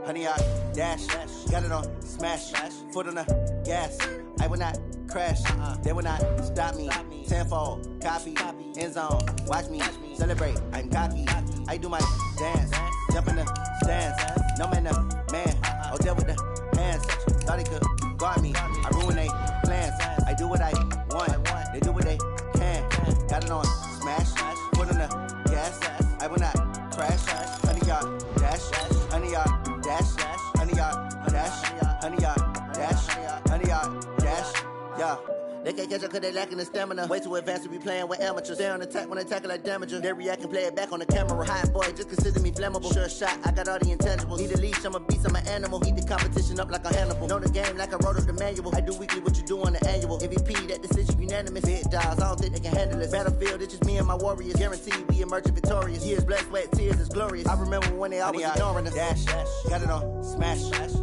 Honey, I dash, got it on smash, foot on the gas. I will not crash, they will not stop me. Tenfold, copy, end zone, watch me celebrate. I'm cocky, I do my dance, jump in the stands. No man, no man, oh deal with the hands. Thought he could guard me, I ruin they plans. I do what I want, they do what they can. Got it on smash, foot on the gas. I will not crash, honey, y'all dash, honey, y'all dash, honey, y'all dash, honey, y'all dash, honey, y'all dash, yeah. They can't catch up cause they lacking the stamina. Way too advanced to be playing with amateurs. Stay on attack when they tackle like damager. They react and play it back on the camera. Hot boy, just consider me flammable. Sure shot, I got all the intangibles. Need a leash, I'm a beast, I'm an animal. Heat the competition up like a Hannibal. Know the game like I wrote up the manual. I do weekly what you do on the annual. MVP, that decision unanimous. Big dogs, I don't think they can handle this. Battlefield, it's just me and my warriors. Guaranteed we emerging victorious. Years, blood, sweat, tears, it's glorious. I remember when they always ignoring us. Dash, got it on smash,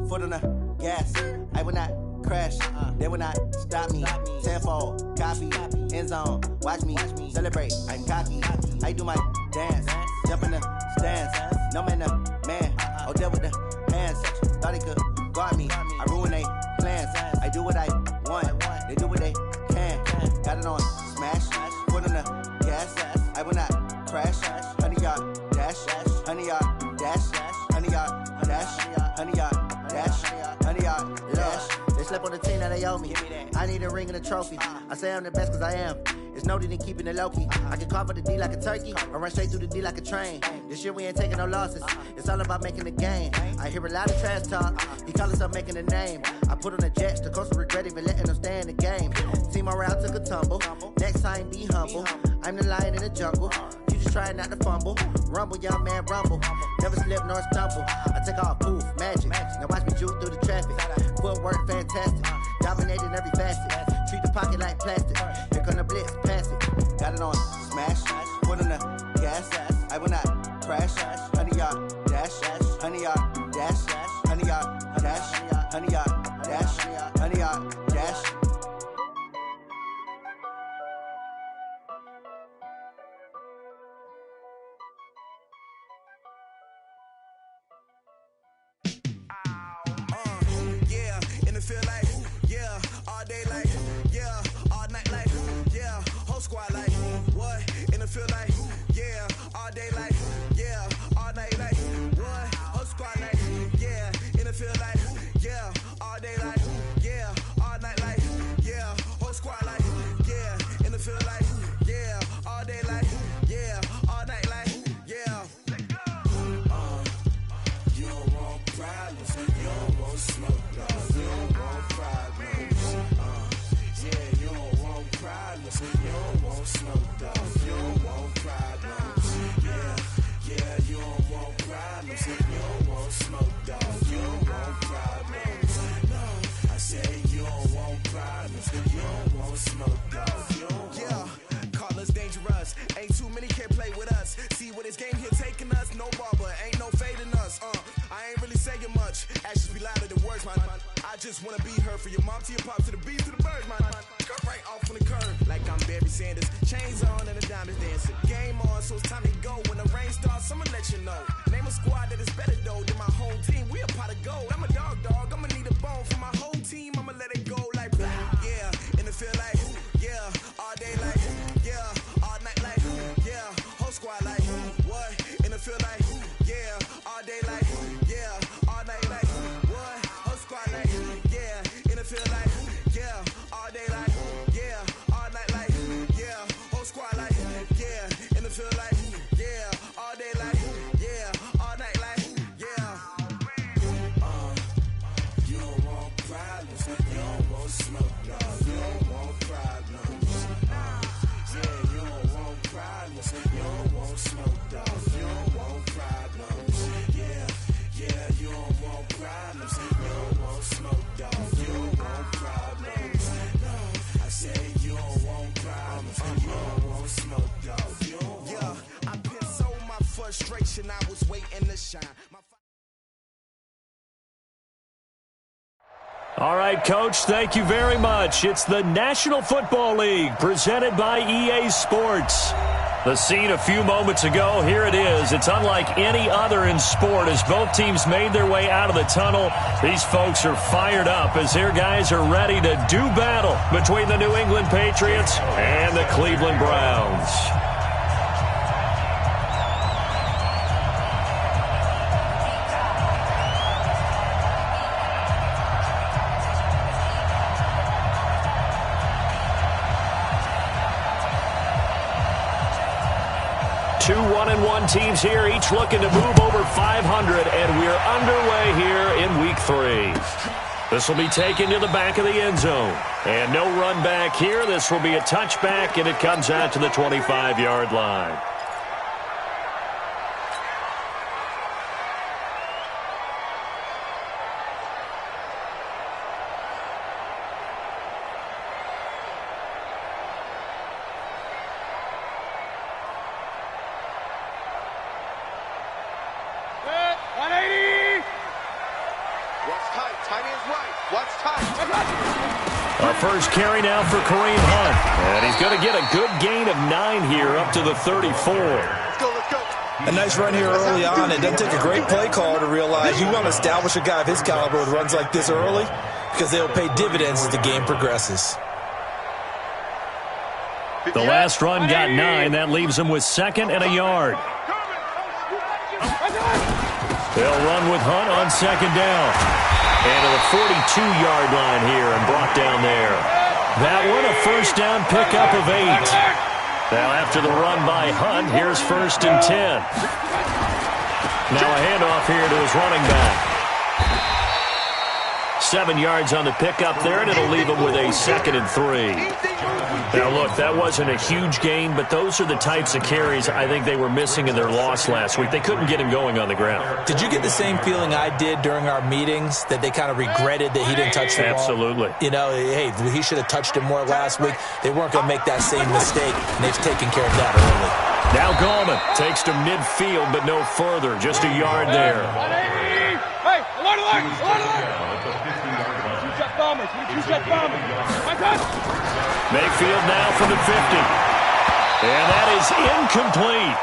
foot on the gas. I will not crash, they will not stop me. Tenfold, copy, end zone, watch me celebrate. I'm cocky, I do my dance, jump in the stands. No man, no man, oh deal with the hands. Thought he could guard me, I ruin they plans. I do what I want, they do what they can. Got it on smash, foot on the gas. I will not crash, honey, y'all dash, honey, y'all dash, honey, y'all dash, honey, y'all dash, honey, y'all dash. They slept on the team that they owe me. I need a ring and a trophy. I say I'm the best cause I am. It's no need in keeping it low-key. I can carve up the D like a turkey or run straight through the D like a train. This year we ain't taking no losses. It's all about making the game. I hear a lot of trash talk. He call himself making a name. I put on the Jets. The coach will regret even letting them stay in the game. Team morale took a tumble. Next time be humble. I'm the lion in the jungle. You just try not to fumble. Rumble, young man, rumble. Never slip nor stumble. I take off, poof, magic. Now watch me juke through the traffic. Footwork fantastic. Dominating every facet. Treat the pocket like plastic. Here come the blitz, pass it. Got it on smash, foot on the gas. I will not crash, honey, y'all dash, honey, y'all dash, honey, y'all dash, honey, y'all dash, honey, y'all dash. Feel like, yeah, all day like, yeah, all night like, yeah, whole squad like, what? And it feel like, yeah, all day like, yeah, all night like, what? Whole squad like, yeah, and it feel like, yeah, all day like, yeah, all night like, yeah, whole squad like, yeah, and it feel like, yeah, all day like, yeah, all night like, yeah. You don't want problems, you don't want smoke, no. You don't want smoke, dog. You don't want problems. Yeah, you don't want problems. You don't want smoke, dog. You don't want problems. No, I say you don't want problems. You don't want smoke, dog. You don't want. Yeah, call us dangerous. Ain't too many can play with us. See what this game here taking us. No barber, ain't no fading us. I ain't really saying much. Actions be louder than words, man. I just wanna be heard from your mom to your pop to the beat to the birds, man. Cut right off on the curb, like I'm Barry Sanders. Chains on and the diamonds dancing. Game on, so it's time to go. When the rain starts, I'ma let you know. Name a squad that is better though than my whole team. We a pot of gold. I'm a dog. I'ma need a bone for my whole team. I'ma let it go like, yeah. And it feel like, yeah. All day like, yeah. All night like, yeah. Whole squad like, what? And it feel like, yeah. All day like, yeah. All night like, what? Whole squad like, yeah. And it feel like, yeah. All day like, yeah. All night like, yeah. Whole squad like, yeah. And it feel like, yeah. All day like, yeah. All night like, yeah. You don't want problems. You don't want smoke, no. You don't want problems. Yeah, you don't want problems. You don't want smoke, dog. You don't want problems. Yeah, you don't want problems. You don't want smoke, dog. You don't want problems. No, I say you don't want problems. You don't want smoke, dog. You don't want. Yeah, I pissed so my frustration. I was waiting to shine. All right, Coach, thank you very much. It's the National Football League presented by EA Sports. The scene a few moments ago, here it is. It's unlike any other in sport as both teams made their way out of the tunnel. These folks are fired up as their guys are ready to do battle between the New England Patriots and the Cleveland Browns. Two 1-1 teams here, each looking to move over 500, and we're underway here in Week 3. This will be taken to the back of the end zone. And no run back here. This will be a touchback, and it comes out to the 25-yard line. First carry now for Kareem Hunt. And he's going to get a good gain of 9 here up to the 34. Let's go. A nice run here early on. It doesn't take a great play caller to realize you want to establish a guy of his caliber with runs like this early because they'll pay dividends as the game progresses. The last run got 9. That leaves him with 2nd and a yard. They'll run with Hunt on 2nd down. And to the 42-yard line here and brought down there. That one a first down pickup of 8. Now after the run by Hunt, here's 1st and 10. Now a handoff here to his running back. 7 yards on the pickup there, and it'll leave him with a 2nd and 3. Now, look, that wasn't a huge gain, but those are the types of carries I think they were missing in their loss last week. They couldn't get him going on the ground. Did you get the same feeling I did during our meetings, that they kind of regretted that he didn't touch the ball? Absolutely. You know, hey, he should have touched it more last week. They weren't going to make that same mistake, and they've taken care of that early. Now Gallman takes to midfield, but no further. Just a yard there. Hey, alert! Two-step bombers. Mayfield now from the 50. And that is incomplete.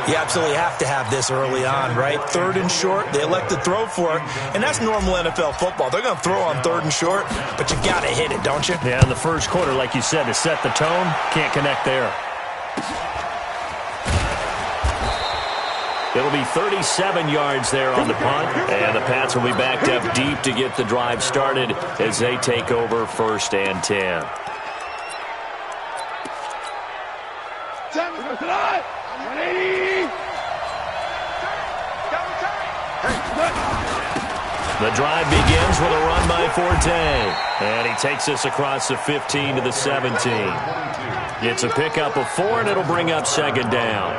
You absolutely have to have this early on, right? 3rd and short, they elect to throw for it, and that's normal NFL football. They're going to throw on 3rd and short, but you got to hit it, don't you? Yeah, in the first quarter, like you said, to set the tone, can't connect there. It'll be 37 yards there on the punt, and the Pats will be backed up deep to get the drive started as they take over 1st and 10. The drive begins with a run by Forte, and he takes us across the 15 to the 17. It's a pickup of 4, and it'll bring up 2nd down.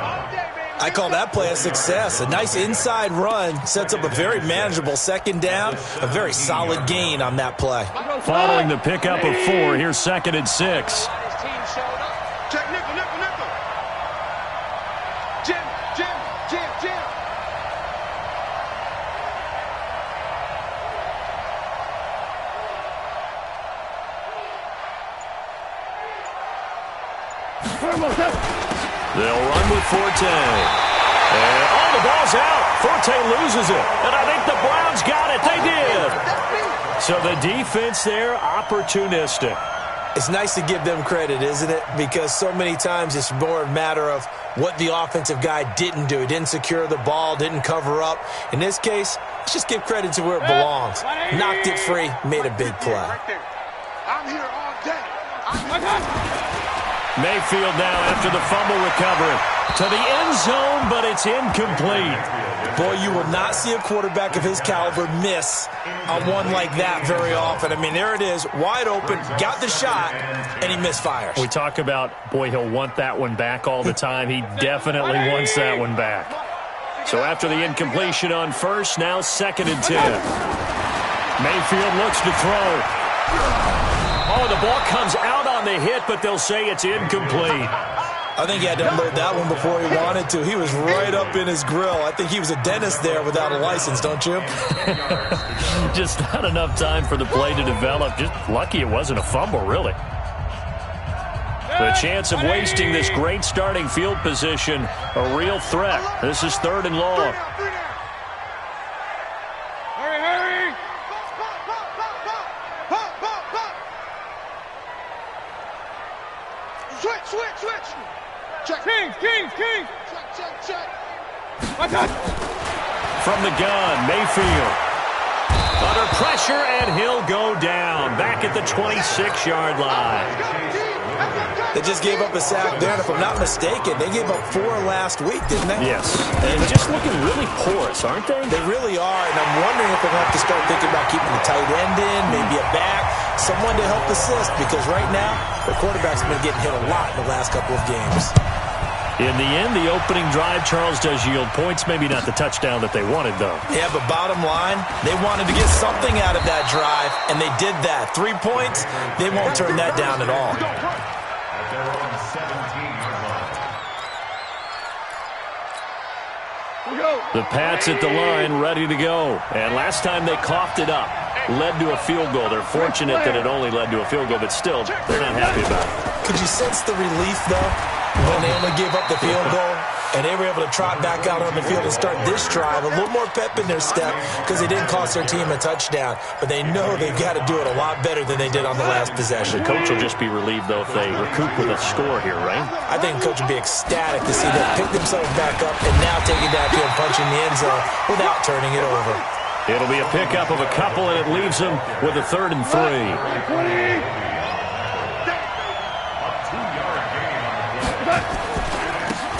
I call that play a success. A nice inside run sets up a very manageable 2nd down, a very solid gain on that play. Following the pickup of 4, here's 2nd and 6. Check nickel. Jim. They'll run with Forte. And, the ball's out. Forte loses it. And I think the Browns got it. They did. So the defense there, opportunistic. It's nice to give them credit, isn't it? Because so many times it's more a matter of what the offensive guy didn't do. He didn't secure the ball, didn't cover up. In this case, let's just give credit to where it belongs. Knocked it free, made a big play. I'm here all day. Mayfield now after the fumble recovery. To the end zone, but it's incomplete. Boy, you will not see a quarterback of his caliber miss on one like that very often. I mean, there it is, wide open, got the shot, and he misfires. We talk about, boy, he'll want that one back all the time. He definitely wants that one back. So after the incompletion on 1st, now 2nd and 10. Mayfield looks to throw. Oh, the ball comes out on the hit, but they'll say it's incomplete. I think he had to unload that one before he wanted to. He was right up in his grill. I think he was a dentist there without a license, don't you? Just not enough time for the play to develop. Just lucky it wasn't a fumble, really. The chance of wasting this great starting field position, a real threat. This is 3rd and long. Hurry! Switch! Check. Kings! Check. From the gun, Mayfield. Under pressure, and he'll go down. Back at the 26-yard line. They just gave up a sack there, and if I'm not mistaken, they gave up 4 last week, didn't they? Yes. And they're just looking really porous, aren't they? They really are, and I'm wondering if they'll have to start thinking about keeping the tight end in, maybe a back, someone to help assist, because right now, the quarterback's been getting hit a lot in the last couple of games. In the end, the opening drive, Charles, does yield points. Maybe not the touchdown that they wanted, though. Yeah, but bottom line, they wanted to get something out of that drive, and they did that. 3 points, they won't turn that down at all. The Pats at the line, ready to go. And last time they coughed it up, led to a field goal. They're fortunate that it only led to a field goal, but still, they're not happy about it. Could you sense the relief, though, when they only gave up the field goal? And they were able to trot back out on the field and start this drive. A little more pep in their step because they didn't cost their team a touchdown. But they know they've got to do it a lot better than they did on the last possession. The coach will just be relieved, though, if they recoup with a score here, right? I think the coach will be ecstatic to see them pick themselves back up and now take it down to and punch in the end zone without turning it over. It'll be a pickup of a couple, and it leaves them with a 3rd and 3.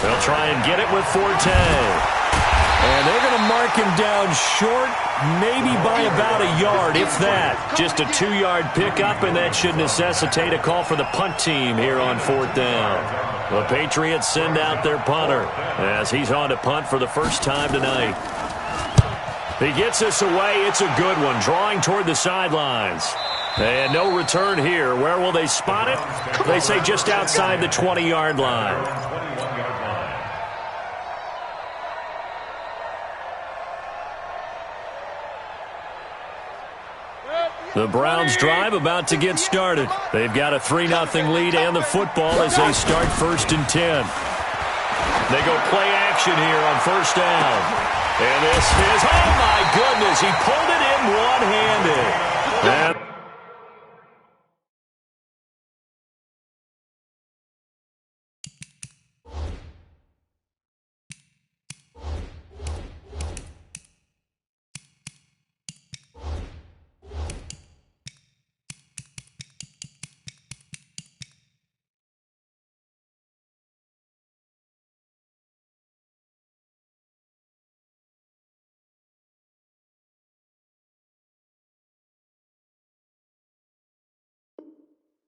They'll try and get it with Forte. And they're going to mark him down short, maybe by about a yard, if that. Just a 2-yard pickup, and that should necessitate a call for the punt team here on 4th down. The Patriots send out their punter as he's on to punt for the first time tonight. He gets this away. It's a good one, drawing toward the sidelines. And no return here. Where will they spot it? They say just outside the 20-yard line. The Browns drive about to get started. They've got a 3-0 lead and the football as they start 1st and 10. They go play action here on 1st down. And this is, oh my goodness, he pulled it in one-handed.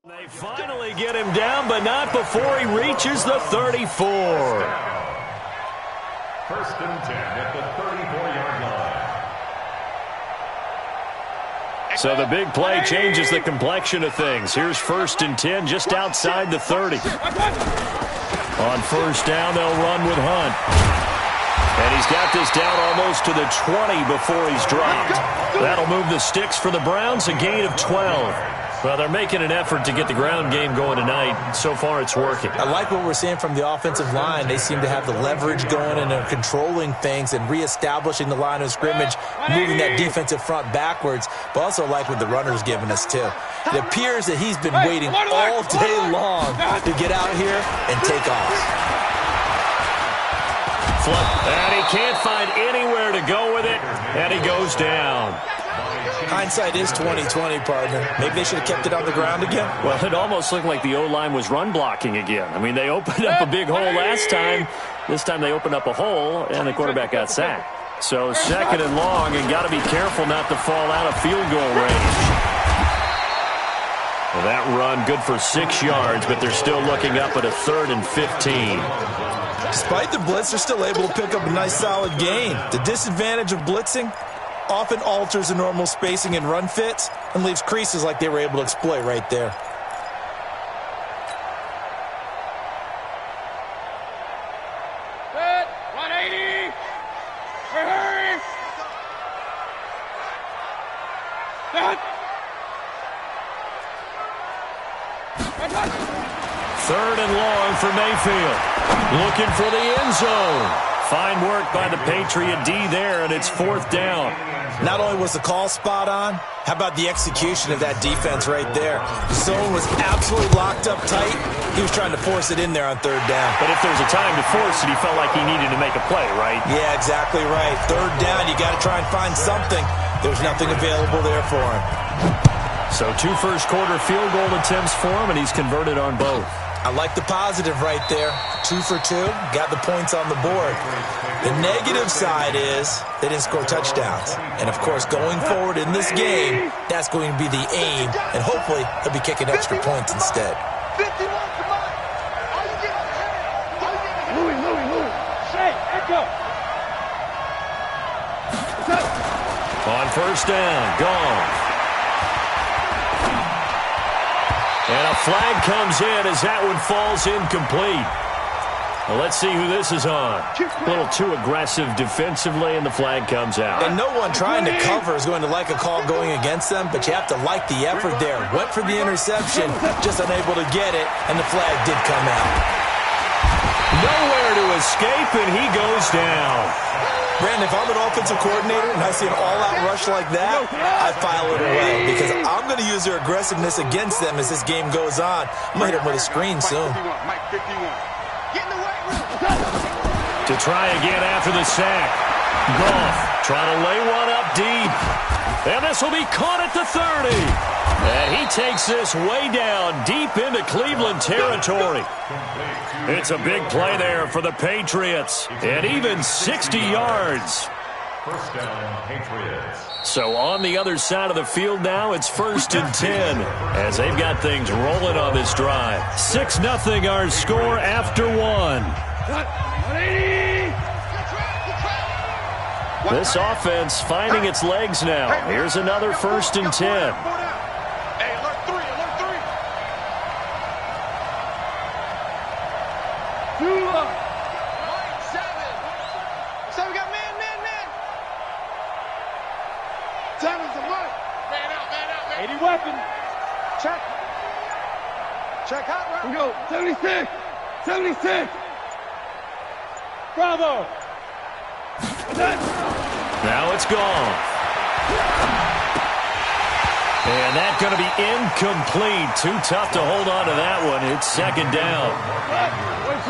They finally get him down, but not before he reaches the 34. 1st and 10 at the 34-yard line. So the big play changes the complexion of things. Here's 1st and 10 just outside the 30. On 1st down, they'll run with Hunt. And he's got this down almost to the 20 before he's dropped. That'll move the sticks for the Browns, a gain of 12. Well, they're making an effort to get the ground game going tonight. So far, it's working. I like what we're seeing from the offensive line. They seem to have the leverage going and they're controlling things and reestablishing the line of scrimmage, moving that defensive front backwards, but also like what the runner's giving us, too. It appears that he's been waiting all day long to get out here and take off. And he can't find anywhere to go with it, and he goes down. Hindsight is 20/20, partner. Maybe they should have kept it on the ground again. Well, it almost looked like the O-line was run blocking again. I mean, they opened up a big hole last time. This time they opened up a hole, and the quarterback got sacked. So 2nd and long, and got to be careful not to fall out of field goal range. Well, that run good for 6 yards, but they're still looking up at a 3rd and 15. Despite the blitz, they're still able to pick up a nice solid gain. The disadvantage of blitzing often alters the normal spacing and run fits and leaves creases like they were able to exploit right there. Third and long for Mayfield. Looking for the end zone. Fine work by the Patriot D there, and it's fourth down. Not only was the call spot on, how about the execution of that defense right there? The zone was absolutely locked up tight. He was trying to force it in there on third down. But if there's a time to force it, he felt like he needed to make a play, right? Yeah, exactly right. Third down, you got to try and find something. There's nothing available there for him. So 2 first-quarter field goal attempts for him, and he's converted on both. I like the positive right there. 2 for 2, got the points on the board. The negative side is they didn't score touchdowns. And, of course, going forward in this game, that's going to be the aim, and hopefully he'll be kicking extra points instead. 51 to mine. Are you getting ahead? Louis. Shay, echo. On first down, gone. And a flag comes in as that one falls incomplete. Well, let's see who this is on. A little too aggressive defensively, and the flag comes out. And no one trying to cover is going to like a call going against them, but you have to like the effort there. Went for the interception, just unable to get it, and the flag did come out. Nowhere to escape, and he goes down. Brandon, if I'm an offensive coordinator and I see an all-out rush like that, I file it away because I'm going to use their aggressiveness against them as this game goes on. I'm going to hit them with a screen soon. To try again after the sack. Goff trying to lay one up deep. And this will be caught at the 30. And he takes this way down deep into Cleveland territory. It's a big play there for the Patriots. And even 60 yards. First down, Patriots. So on the other side of the field now, it's 1st and 10 as they've got things rolling on this drive. 6-0 our score after 1. This offense finding its legs now. Here's another 1st and 10. Hey, alert 3. So we got man. 7's the money. Man out. 80 weapon. Check hot, right? We go. 76. Bravo. Now it's gone. And that's going to be incomplete. Too tough to hold on to that one. It's 2nd down.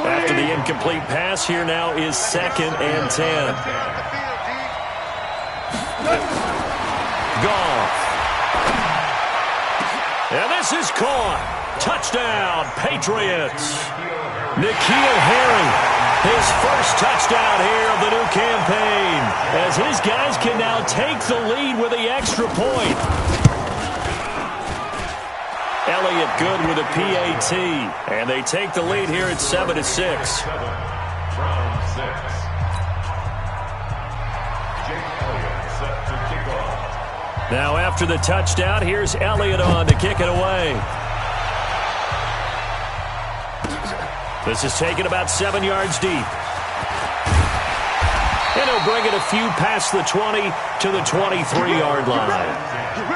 After the incomplete pass, here now is 2nd and 10. Goff. And this is caught. Touchdown, Patriots. N'Keal Harry, his first touchdown here of the new campaign, as his guys can now take the lead with the extra point. Elliott good with a PAT, and they take the lead here at 7-6. Round 6. Jake Elliott set to kick off. Now after the touchdown, here's Elliott on to kick it away. This is taken about 7 yards deep. And he'll bring it a few past the 20 to the 23-yard line. At their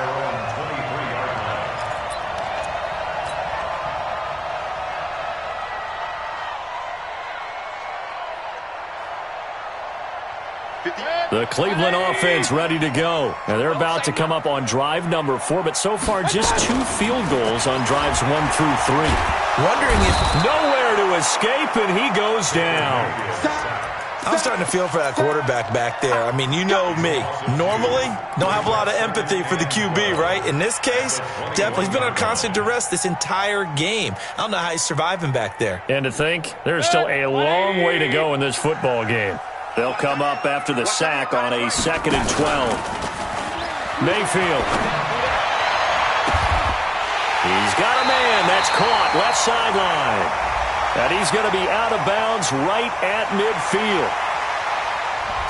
own 23-yard line. The Cleveland offense ready to go. Now they're about to come up on drive number 4, but so far just 2 field goals on drives 1 through 3. Wondering if Nowhere to escape, and he goes down. I'm starting to feel for that quarterback back there. I mean, you know me. Normally, don't have a lot of empathy for the QB, right? In this case, definitely. He's been on constant duress this entire game. I don't know how he's surviving back there. And to think, there's still a long way to go in this football game. They'll come up after the sack on a 2nd and 12. Mayfield. He's got a man that's caught left sideline. And he's going to be out of bounds right at midfield.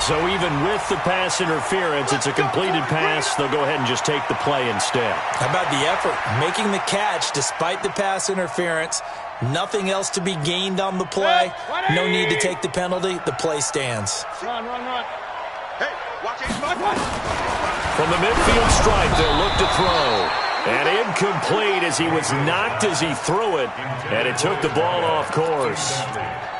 So even with the pass interference, it's a completed pass. They'll go ahead and just take the play instead. How about the effort? Making the catch despite the pass interference. Nothing else to be gained on the play. No need to take the penalty. The play stands. Run. Hey, watch it. From the midfield stripe, they'll look to throw. And incomplete as he was knocked as he threw it, and it took the ball off course.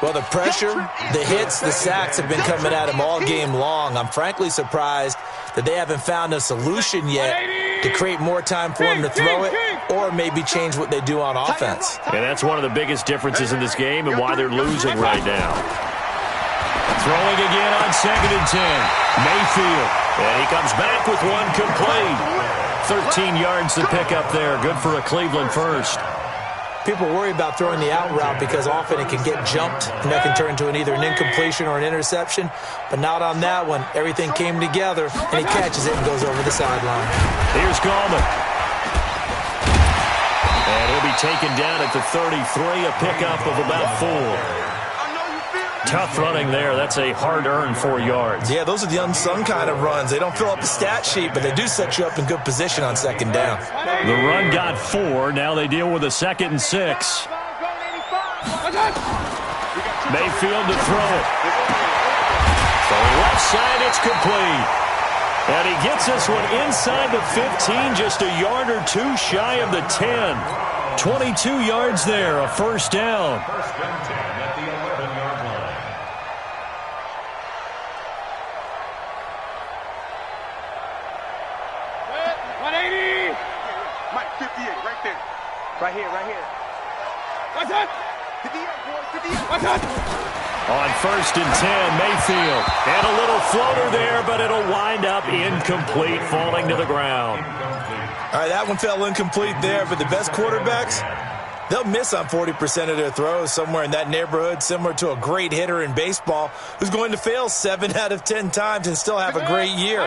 Well, the pressure, the hits, the sacks have been coming at him all game long. I'm frankly surprised that they haven't found a solution yet to create more time for him to throw it or maybe change what they do on offense. And that's one of the biggest differences in this game and why they're losing right now. Throwing again on 2nd and 10. Mayfield. And he comes back with one complete. 13 yards to pick up there. Good for a Cleveland first. People worry about throwing the out route because often it can get jumped, and that can turn into either an incompletion or an interception. But not on that one. Everything came together, and he catches it and goes over the sideline. Here's Gallman. And he'll be taken down at the 33, a pickup of about 4. Tough running there. That's a hard-earned 4 yards. Yeah, those are the unsung kind of runs. They don't fill up the stat sheet, but they do set you up in good position on 2nd down. The run got 4. Now they deal with a 2nd and 6. Mayfield to throw it. So left side, it's complete. And he gets this one inside the 15, just a yard or two shy of the 10. 22 yards there, a first down. First and 10 at the 11-yard line. Mike, 58, right there. Right here, right here. What's that? 58, boys, 58. What's that? On 1st and 10, Mayfield. And a little floater there, but it'll wind up incomplete, falling to the ground. All right, that one fell incomplete there, but the best quarterbacks, they'll miss on 40% of their throws, somewhere in that neighborhood, similar to a great hitter in baseball who's going to fail 7 out of 10 times and still have a great year.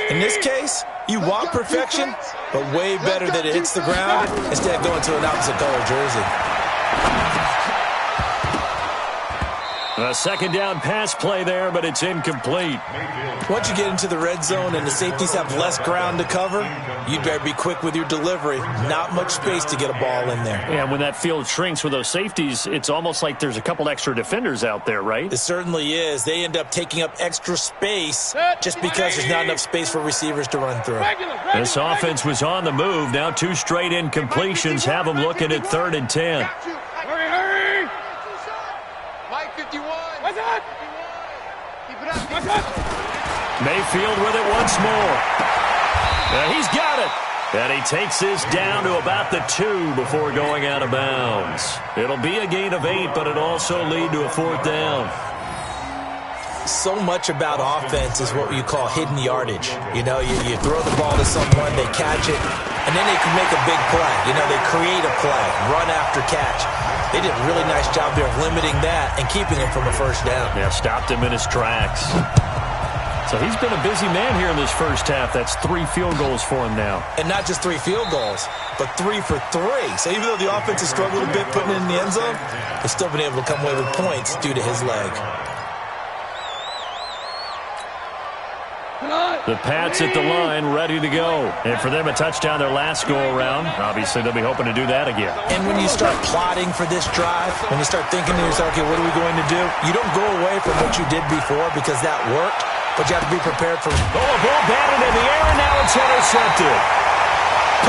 In this case, you want perfection, but way better that it hits the ground instead of going to an opposite color jersey. A 2nd down pass play there, but it's incomplete. Once you get into the red zone and the safeties have less ground to cover, you'd better be quick with your delivery. Not much space to get a ball in there. Yeah, when that field shrinks with those safeties, it's almost like there's a couple extra defenders out there, right? It certainly is. They end up taking up extra space just because there's not enough space for receivers to run through. This offense was on the move. Now 2 straight incompletions have them looking at 3rd and 10. Hurry! Mike, 51. What's that? Keep it up. What's that? Mayfield with it once more. He's got it. And he takes this down to about the 2 before going out of bounds. It'll be a gain of 8, but it'll also lead to a 4th down. So much about offense is what you call hidden yardage. You know, you throw the ball to someone, they catch it, and then they can make a big play. You know, they create a play, run after catch. They did a really nice job there of limiting that and keeping him from a first down. Yeah, stopped him in his tracks. So he's been a busy man here in this first half. That's 3 field goals for him now. And not just 3 field goals, but 3 for 3. So even though the offense has struggled a bit putting it in the end zone, they've still been able to come away with points due to his leg. The Pats at the line, ready to go. And for them, a touchdown their last go-around. Obviously, they'll be hoping to do that again. And when you start plotting for this drive, when you start thinking to yourself, okay, what are we going to do? You don't go away from what you did before because that worked, but you have to be prepared for... Oh, a ball batted in the air, and now it's intercepted.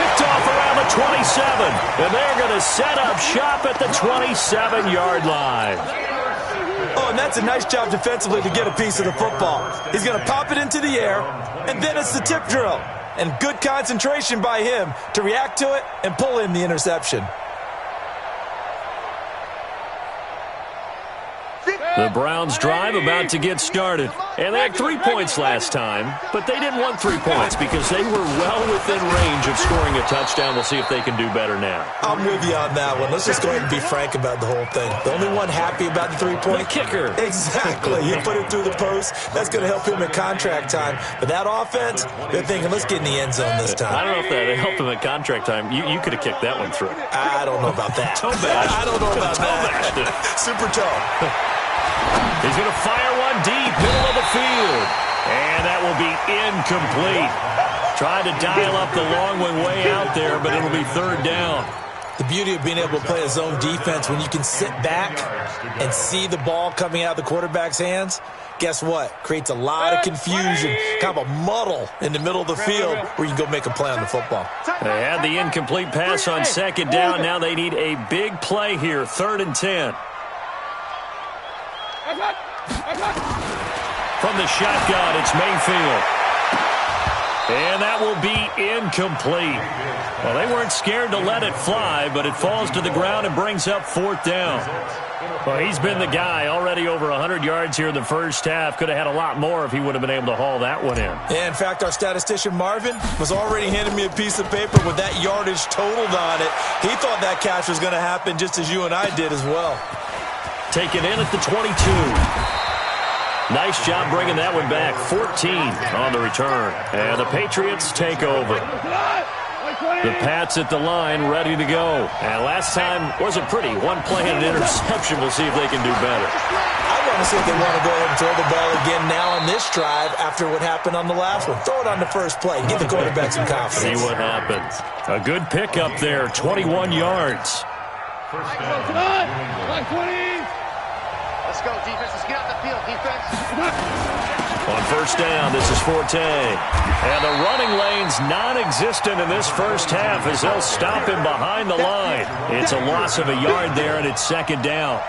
Picked off around the 27. And they're going to set up shop at the 27-yard line. Oh, and that's a nice job defensively to get a piece of the football. He's going to pop it into the air, and then it's the tip drill. And good concentration by him to react to it and pull in the interception. The Browns drive about to get started. And they had 3 points last time, but they didn't want 3 points because they were well within range of scoring a touchdown. We'll see if they can do better now. I'm with you on that one. Let's just go ahead and be frank about the whole thing. The only one happy about the 3-point... The kicker. Exactly. You put it through the post. That's going to help him at contract time. But that offense, they're thinking, let's get in the end zone this time. I don't know if that helped him at contract time. You could have kicked that one through. I don't know about that. Toe bash. I don't know about that. Super toe. He's going to fire one deep, middle of the field. And that will be incomplete. Tried to dial up the long one way out there, but it'll be 3rd down. The beauty of being able to play a zone defense when you can sit back and see the ball coming out of the quarterback's hands, guess what? Creates a lot of confusion, kind of a muddle in the middle of the field where you can go make a play on the football. They had the incomplete pass on second down. Now they need a big play here, 3rd and 10. From the shotgun, it's Mayfield. And that will be incomplete. Well, they weren't scared to let it fly, but it falls to the ground and brings up 4th down. Well, he's been the guy, already over 100 yards here in the first half. Could have had a lot more if he would have been able to haul that one in. Yeah, in fact, our statistician Marvin was already handing me a piece of paper with that yardage totaled on it. He thought that catch was going to happen just as you and I did as well. Taken in at the 22. Nice job bringing that one back. 14 on the return. And the Patriots take over. The Pats at the line, ready to go. And last time wasn't pretty. One play and an interception. We'll see if they can do better. I want to see if they want to go ahead and throw the ball again now on this drive after what happened on the last one. Throw it on the first play. Give the quarterback some confidence. See what happens. A good pickup there, 21 yards. First down. Let's go, defense. Let's get out the field, defense. On first down, this is Forte. And the running lane's non-existent in this first half as they'll stop him behind the line. It's a loss of a yard there, and it's 2nd down.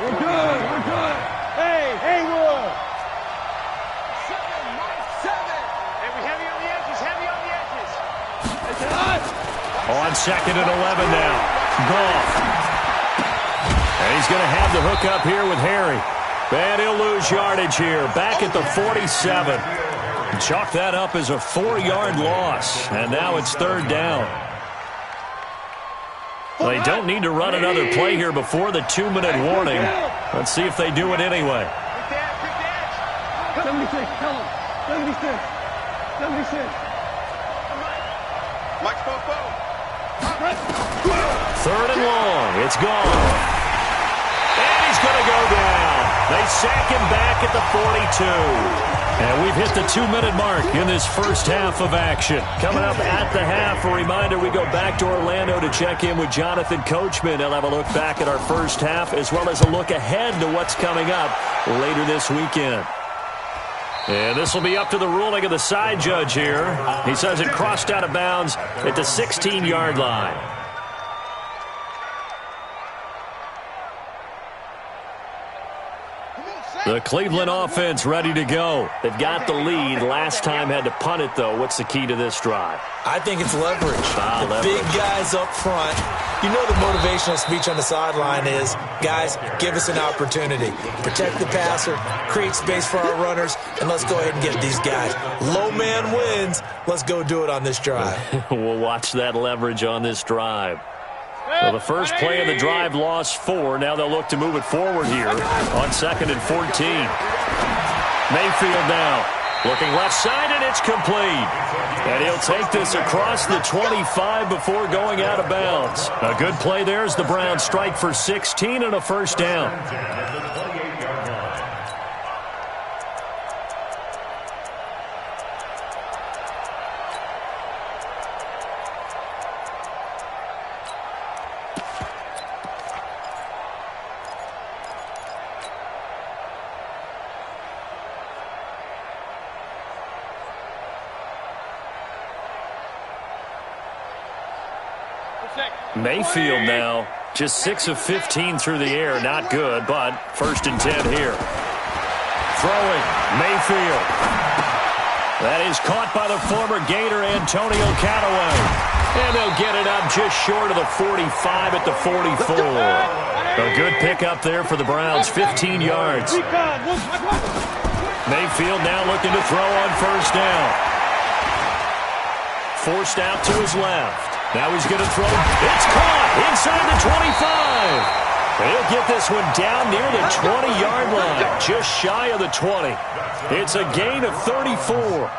We're good. Hey, Haywood. 7. Hey, we heavy on the edges, On 2nd and 11 now. Goff. And he's going to have the hook up here with Harry. And he'll lose yardage here. Back at the 47. Chalk that up as a 4-yard loss. And now it's 3rd down. Well, they don't need to run another play here before the 2-minute warning. Let's see if they do it anyway. 76, tell him. 76. 76. Mike Fofo. 3rd and long. It's gone. And he's going to go down. They sack him back at the 42. And we've hit the 2-minute mark in this first half of action. Coming up at the half, a reminder, we go back to Orlando to check in with Jonathan Coachman. He'll have a look back at our first half as well as a look ahead to what's coming up later this weekend. And this will be up to the ruling of the side judge here. He says it crossed out of bounds at the 16-yard line. The Cleveland offense ready to go. They've got the lead. Last time had to punt it, though. What's the key to this drive? I think it's leverage. Leverage. Big guys up front. You know the motivational speech on the sideline is, guys, give us an opportunity. Protect the passer, create space for our runners, and let's go ahead and get these guys. Low man wins. Let's go do it on this drive. We'll watch that leverage on this drive. Well, the first play of the drive lost 4. Now they'll look to move it forward here on 2nd and 14. Mayfield now looking left side, and it's complete. And he'll take this across the 25 before going out of bounds. A good play there as the Browns strike for 16 and a first down. Mayfield now just 6 of 15 through the air. Not good, but 1st and 10 here. Throwing, Mayfield. That is caught by the former Gator Antonio Callaway. And they'll get it up just short of the 45 at the 44. A good pickup there for the Browns, 15 yards. Mayfield now looking to throw on first down. Forced out to his left. Now he's going to throw. It's caught inside the 25. He'll get this one down near the 20-yard line, just shy of the 20. It's a gain of 34.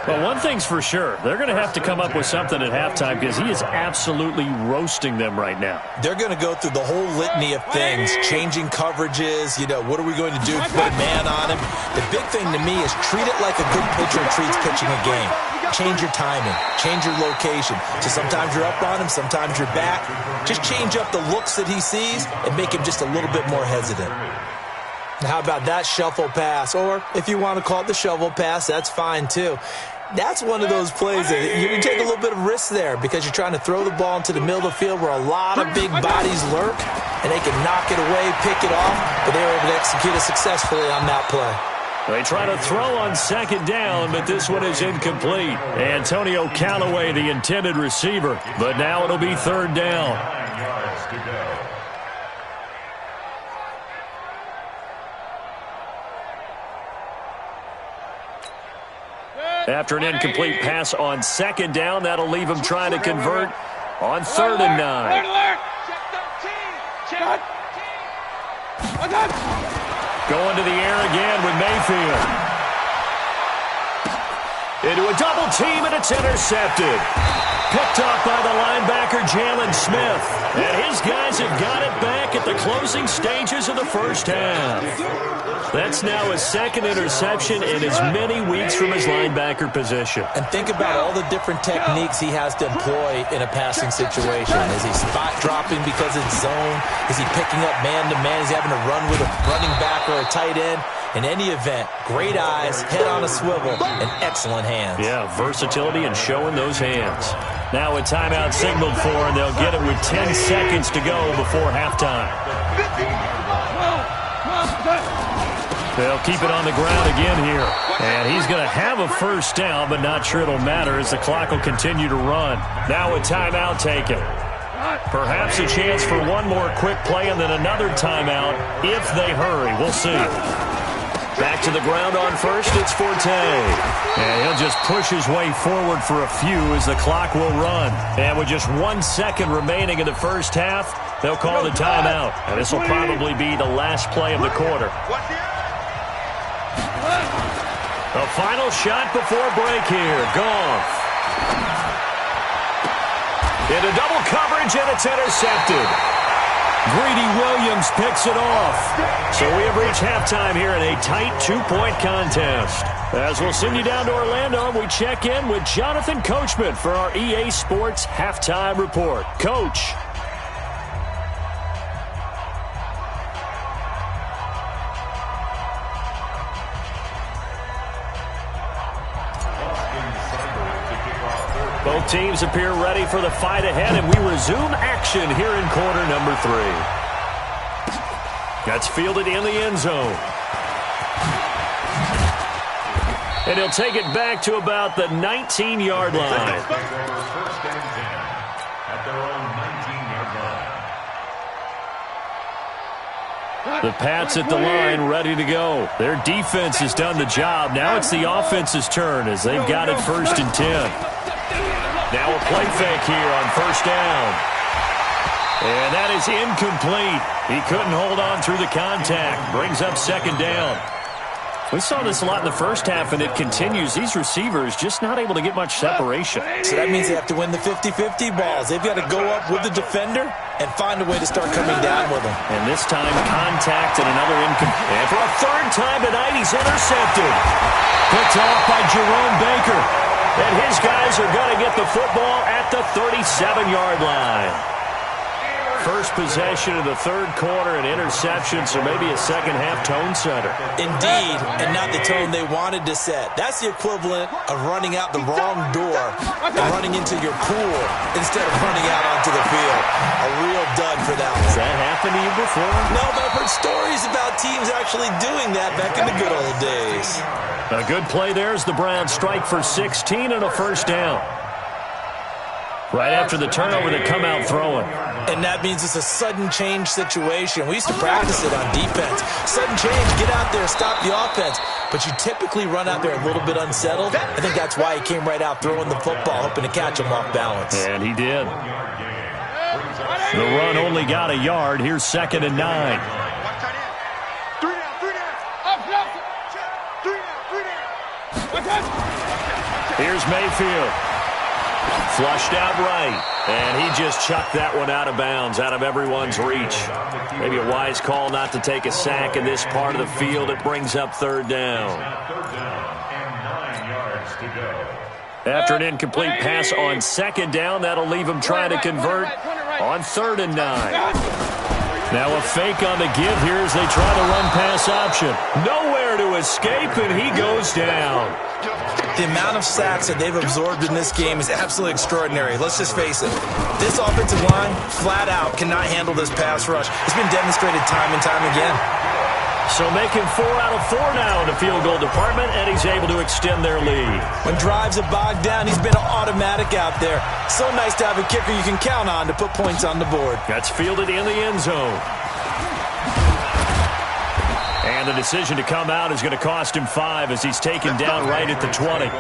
Well, one thing's for sure. They're going to have to come up with something at halftime because he is absolutely roasting them right now. They're going to go through the whole litany of things, changing coverages, what are we going to do? Put a man on him. The big thing to me is treat it like a good pitcher treats pitching a game. change your timing, change your location. So sometimes you're up on him, sometimes you're back. Just change up the looks that he sees and make him just a little bit more hesitant. How about that shuffle pass? Or if you want to call it the shovel pass, that's fine too. That's one of those plays that you can take a little bit of risk there because you're trying to throw the ball into the middle of the field where a lot of big bodies lurk, and they can knock it away, pick it off, but they were able to execute it successfully on that play. They try to throw on second down, but this one is incomplete. Antonio Callaway, the intended receiver, but now it'll be third down. 9 yards to go. After an incomplete pass on second down, that'll leave him trying to convert on 3rd and 9. Going to the air again with Mayfield. Into a double team, and it's intercepted. Picked off by the linebacker, Jalen Smith. And his guys have got it back at the closing stages of the first half. That's now his second interception in as many weeks from his linebacker position. And think about all the different techniques he has to employ in a passing situation. Is he spot dropping because it's zone? Is he picking up man-to-man? Is he having to run with a running back or a tight end? In any event, great eyes, head on a swivel, and excellent hands. Yeah, versatility and showing those hands. Now a timeout signaled for, and they'll get it with 10 seconds to go before halftime. They'll keep it on the ground again here. And he's going to have a first down, but not sure it'll matter as the clock will continue to run. Now a timeout taken. Perhaps a chance for one more quick play and then another timeout if they hurry. We'll see. Back to the ground on first, it's Forte. And he'll just push his way forward for a few as the clock will run. And with just 1 second remaining in the first half, they'll call the timeout. And this will probably be the last play of the quarter. The final shot before break here. Goff. Into double coverage, and it's intercepted. Greedy Williams picks it off. So we have reached halftime here in a tight 2-point contest. As we'll send you down to Orlando, we check in with Jonathan Coachman for our EA Sports Halftime Report. Coach. Both teams appear ready for the fight ahead, and we resume action here in quarter number 3. That's fielded in the end zone. And he'll take it back to about the 19-yard line. First and 10 at their own 19-yard line. The Pats at the line, ready to go. Their defense has done the job. Now it's the offense's turn as they've got it 1st and 10. Now a play fake here on first down. And that is incomplete. He couldn't hold on through the contact. Brings up 2nd down. We saw this a lot in the first half, and it continues. These receivers just not able to get much separation. So that means they have to win the 50-50 balls. They've got to go up with the defender and find a way to start coming down with them. And this time, contact and another incomplete. And for a 3rd time tonight, he's intercepted. Picked off by Jerome Baker. And his guys are going to get the football at the 37-yard line. First possession of the 3rd quarter, and interception, so maybe a second-half tone setter. Indeed, and not the tone they wanted to set. That's the equivalent of running out the wrong door and running into your pool instead of running out onto the field. A real dud for that one. Has that happened to you before? No, but I've heard stories about teams actually doing that back in the good old days. A good play there as the Browns strike for 16 and a first down. Right after the turnover, they come out throwing. And that means it's a sudden change situation. We used to practice it on defense. Sudden change, get out there, stop the offense. But you typically run out there a little bit unsettled. I think that's why he came right out throwing the football, hoping to catch him off balance. And he did. The run only got a yard. Here's 2nd and 9. Here's Mayfield. Flushed out right. And he just chucked that one out of bounds, out of everyone's reach. Maybe a wise call not to take a sack in this part of the field. It brings up 3rd down. 3rd down and 9 yards to go. After an incomplete pass on second down, that'll leave him trying to convert on 3rd and 9. Now a fake on the give here as they try the run-pass option. Nowhere to escape, and he goes down. The amount of sacks that they've absorbed in this game is absolutely extraordinary. Let's just face it. This offensive line, flat out, cannot handle this pass rush. It's been demonstrated time and time again. So making 4 out of 4 now in the field goal department, and he's able to extend their lead. When drives are bogged down, he's been automatic out there. So nice to have a kicker you can count on to put points on the board. That's fielded in the end zone. And the decision to come out is going to cost him 5 as he's taken down right at the 20.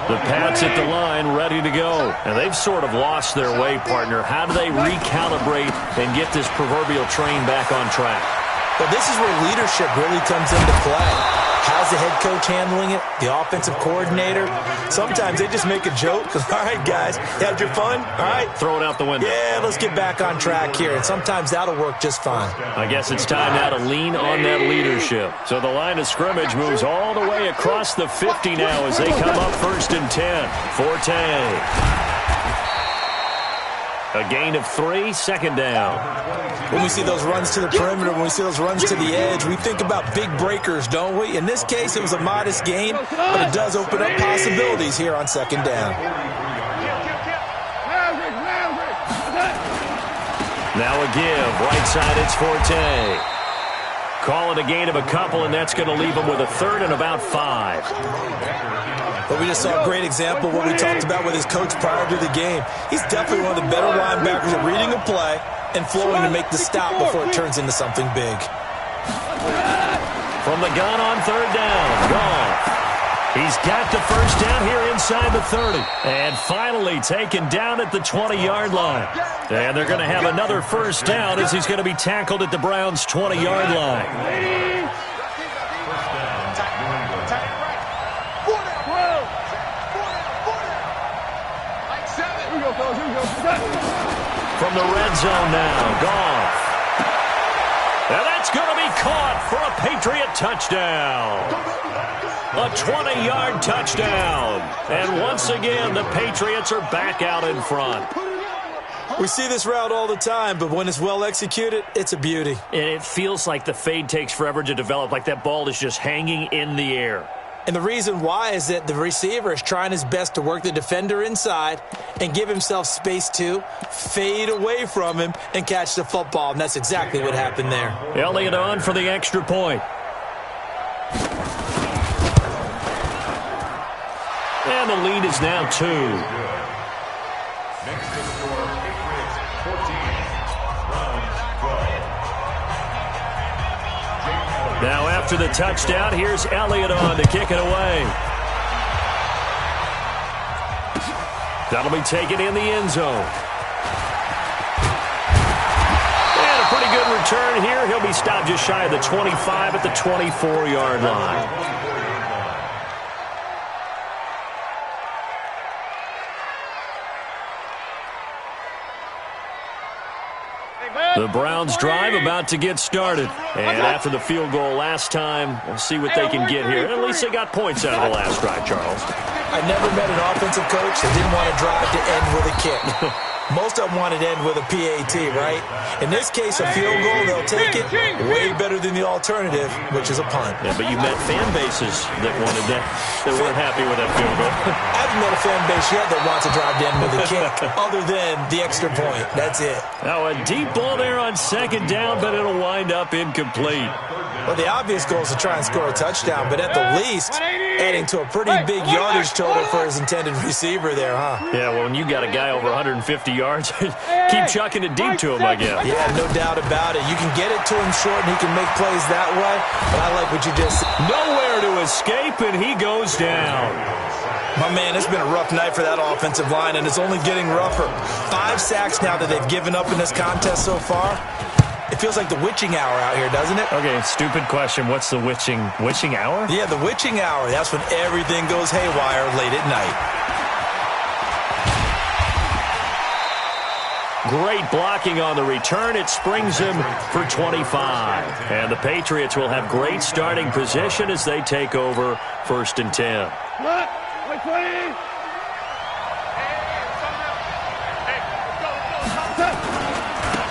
The Pats at the line ready to go. And they've sort of lost their way, partner. How do they recalibrate and get this proverbial train back on track? Well, this is where leadership really comes into play. How's the head coach handling it? The offensive coordinator? Sometimes they just make a joke. All right, guys, you had your fun? All right. Throw it out the window. Yeah, let's get back on track here. And sometimes that'll work just fine. I guess it's time now to lean on that leadership. So the line of scrimmage moves all the way across the 50 now as they come up 1st and 10. Forte. A gain of 3, 2nd down. When we see those runs to the perimeter, when we see those runs to the edge, we think about big breakers, don't we? In this case, it was a modest gain, but it does open up possibilities here on 2nd down. Now a give. Right side, it's Forte. Call it a gain of a couple, and that's going to leave him with a 3rd and about 5. But we just saw a great example of what we talked about with his coach prior to the game. He's definitely one of the better linebackers at reading a play and flowing to make the stop before it turns into something big. From the gun on 3rd down, Goff. He's got the first down here inside the 30. And finally taken down at the 20-yard line. And they're going to have another first down as he's going to be tackled at the Browns' 20-yard line. From the red zone now, Goff. And that's going to be caught for a Patriot touchdown. A 20-yard touchdown. And once again, the Patriots are back out in front. We see this route all the time, but when it's well executed, it's a beauty. And it feels like the fade takes forever to develop, like that ball is just hanging in the air. And the reason why is that the receiver is trying his best to work the defender inside and give himself space to fade away from him and catch the football. And that's exactly what happened there. Elliott on for the extra point. And the lead is now 2. Next to score, Patriots 14, Browns 12. Now after the touchdown, here's Elliott on to kick it away. That'll be taken in the end zone. And a pretty good return here. He'll be stopped just shy of the 25 at the 24-yard line. The Browns drive about to get started. And after the field goal last time, we'll see what they can get here. At least they got points out of the last drive, Charles. I never met an offensive coach that didn't want to drive to end with a kick. Most of them wanted to end with a PAT, right? In this case, a field goal, they'll take it way better than the alternative, which is a punt. Yeah, but you met fan bases that wanted that, that weren't happy with that field goal. I haven't met a fan base yet that wants to drive to end with a kick, other than the extra point. That's it. Now a deep ball there on 2nd down, but it'll wind up incomplete. Well, the obvious goal is to try and score a touchdown, but at the least, adding to a pretty big yardage total for his intended receiver there, huh? Yeah, well, when you got a guy over 150 yards, keep chucking it deep to him, I guess. Yeah, no doubt about it. You can get it to him short, and he can make plays that way, but I like what you just said. Nowhere to escape, and he goes down. My man, it's been a rough night for that offensive line, and it's only getting rougher. 5 sacks now that they've given up in this contest so far. It feels like the witching hour out here, doesn't it? Okay, stupid question. What's the witching hour? Yeah, the witching hour. That's when everything goes haywire late at night. Great blocking on the return. It springs him for 25. And the Patriots will have great starting position as they take over 1st and 10.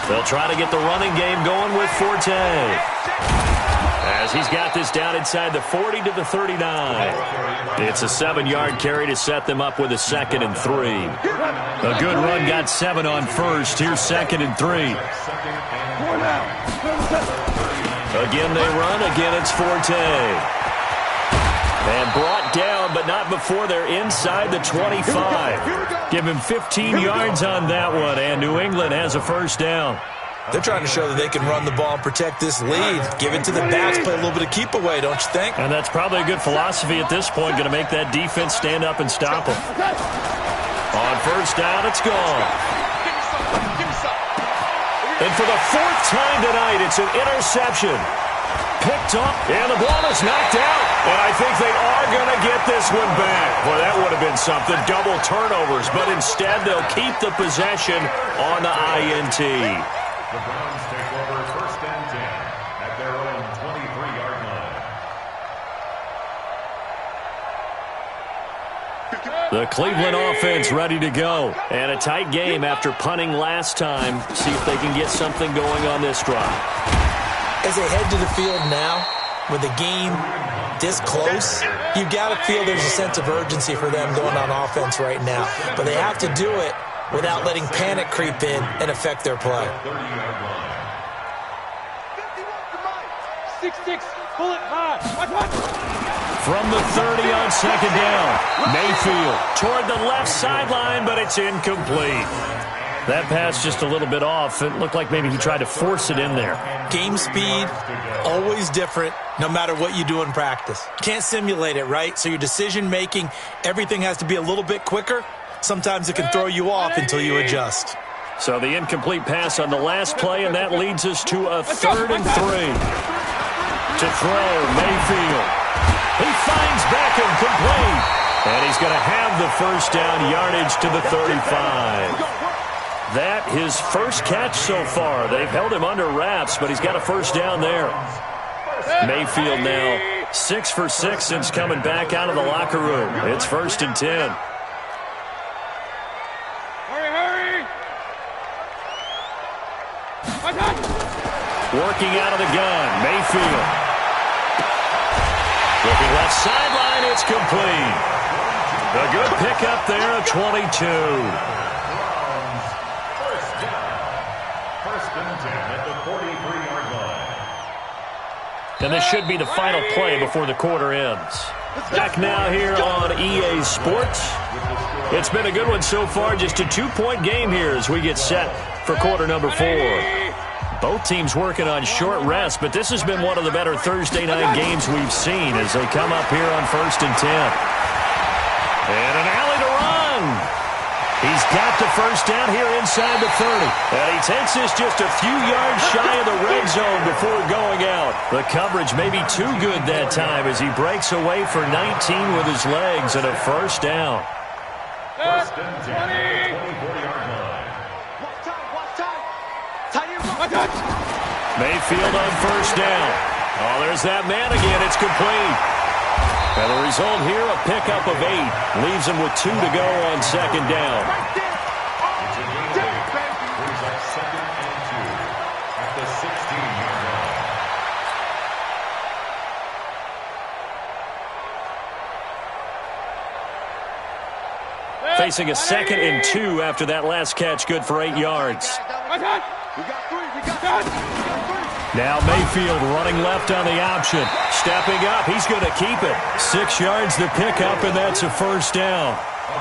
They'll try to get the running game going with Forte, as he's got this down inside the 40 to the 39. It's a 7-yard carry to set them up with a 2nd and 3. A good run got 7 on first. Here's 2nd and 3. Again they run. Again it's Forte. And brought down, but not before they're inside the 25. Give him 15 yards on that one, and New England has a 1st down. They're trying to show that they can run the ball and protect this lead. Give it to the backs, play a little bit of keep away, don't you think? And that's probably a good philosophy at this point, going to make that defense stand up and stop them. On 1st down, it's gone. And for the 4th time tonight, it's an interception. Picked up, and the ball is knocked out. And I think they are going to get this one back. Boy, that would have been something. Double turnovers, but instead they'll keep the possession on the INT. The Browns take over 1st and 10 at their own 23-yard line. The Cleveland offense ready to go. And a tight game after punting last time. See if they can get something going on this drive. As they head to the field now, with the game this close, you've got to feel there's a sense of urgency for them going on offense right now. But they have to do it without letting panic creep in and affect their play. 6-6, pull it high. Watch. From the 30 on 2nd down, Mayfield toward the left sideline, but it's incomplete. That pass just a little bit off. It looked like maybe he tried to force it in there. Game speed, always different, no matter what you do in practice. Can't simulate it, right? So your decision-making, everything has to be a little bit quicker. Sometimes it can throw you off until you adjust. So the incomplete pass on the last play, and that leads us to a 3rd and 3. To throw, Mayfield. He finds Beckham complete. And he's going to have the 1st down, yardage to the 35. That his 1st catch so far. They've held him under wraps, but he's got a 1st down there. Mayfield now 6 for 6 since coming back out of the locker room. It's 1st and 10. Hurry! Working out of the gun, Mayfield. Looking left sideline, it's complete. A good pickup there, a 22. And this should be the final play before the quarter ends. Back now here on EA Sports. It's been a good one so far. Just a 2-point game here as we get set for quarter number 4. Both teams working on short rest, but this has been one of the better Thursday night games we've seen as they come up here on 1st and 10. And an alley to run. He's got the 1st down here inside the 30. And he takes this just a few yards shy of the red zone before going out. The coverage may be too good that time as he breaks away for 19 with his legs and a 1st down. 1st and 10 at the 24-yard line. Mayfield on 1st down. Oh, there's that man again. It's complete. And the result here, a pickup of 8. Leaves him with 2 to go on 2nd down. It's a game brings up 2nd and 2 at the 16-yard line. Facing a 2nd and 2 after that last catch, good for 8 yards. Now Mayfield running left on the option. Stepping up, he's going to keep it. 6 yards to pick up, and that's a 1st down.